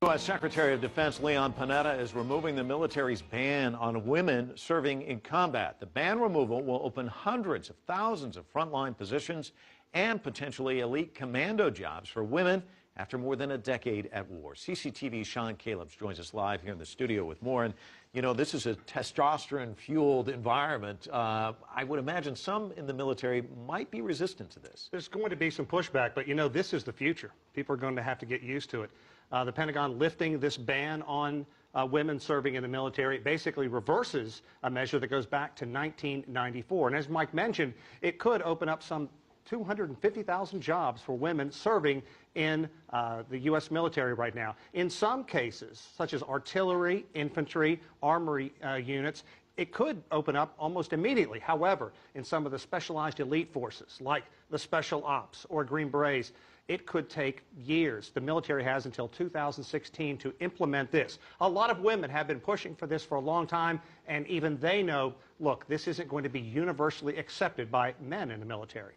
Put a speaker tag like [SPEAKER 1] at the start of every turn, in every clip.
[SPEAKER 1] U.S. Secretary of Defense Leon Panetta is removing the military's ban on women serving in combat. The ban removal will open hundreds of thousands of frontline positions and potentially elite commando jobs for women after more than a decade at war. CCTV's Sean Calebs joins us live here in the studio with more. And, you know, this is a testosterone-fueled environment. I would imagine some in the military might be resistant to this.
[SPEAKER 2] There's going to be some pushback, but, you know, this is the future. People are going to have to get used to it. The Pentagon lifting this ban on women serving in the military basically reverses a measure that goes back to 1994. And as Mike mentioned, it could open up some 250,000 jobs for women serving in the U.S. military right now. In some cases, such as artillery, infantry, armory units, it could open up almost immediately. However, in some of the specialized elite forces, like the Special Ops or Green Berets, it could take years. The military has until 2016 to implement this. A lot of women have been pushing for this for a long time, and even they know, look, this isn't going to be universally accepted by men in the military.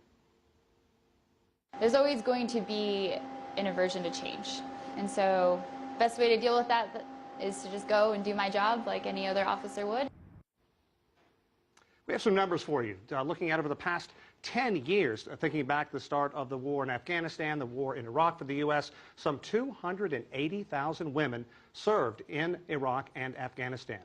[SPEAKER 3] There's always going to be an aversion to change. And so the best way to deal with that is to just go and do my job like any other officer would.
[SPEAKER 2] We have some numbers for you. Looking at over the past 10 years, thinking back to the start of the war in Afghanistan, the war in Iraq for the U.S., some 280,000 women served in Iraq and Afghanistan.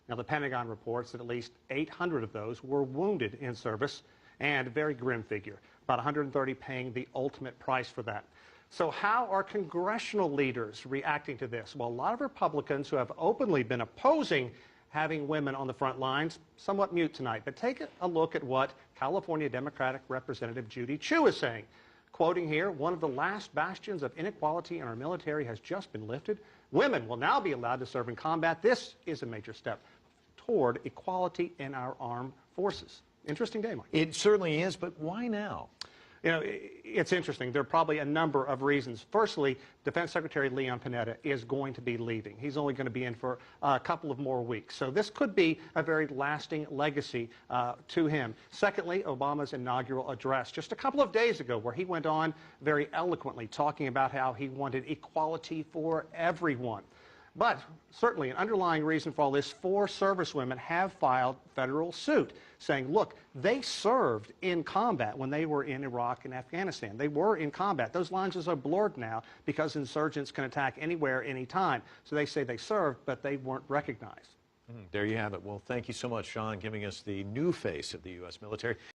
[SPEAKER 2] Now, the Pentagon reports that at least 800 of those were wounded in service, and a very grim figure, about 130 paying the ultimate price for that. So how are congressional leaders reacting to this? Well, a lot of Republicans who have openly been opposing having women on the front lines, somewhat mute tonight. But take a look at what California Democratic Representative Judy Chu is saying. Quoting here, "One of the last bastions of inequality in our military has just been lifted. Women will now be allowed to serve in combat. This is a major step toward equality in our armed forces." Interesting day, Mike.
[SPEAKER 1] It certainly is, but why now?
[SPEAKER 2] You know, it's interesting. There are probably a number of reasons. Firstly, Defense Secretary Leon Panetta is going to be leaving. He's only going to be in for a couple of more weeks. So this could be a very lasting legacy to him. Secondly, Obama's inaugural address just a couple of days ago, where he went on very eloquently talking about how he wanted equality for everyone. But certainly an underlying reason for all this, 4 servicewomen have filed federal suit saying, look, they served in combat when they were in Iraq and Afghanistan. They were in combat. Those lines are blurred now because insurgents can attack anywhere, anytime. So they say they served, but they weren't recognized.
[SPEAKER 1] There you have it. Well, thank you so much, Sean, giving us the new face of the U.S. military.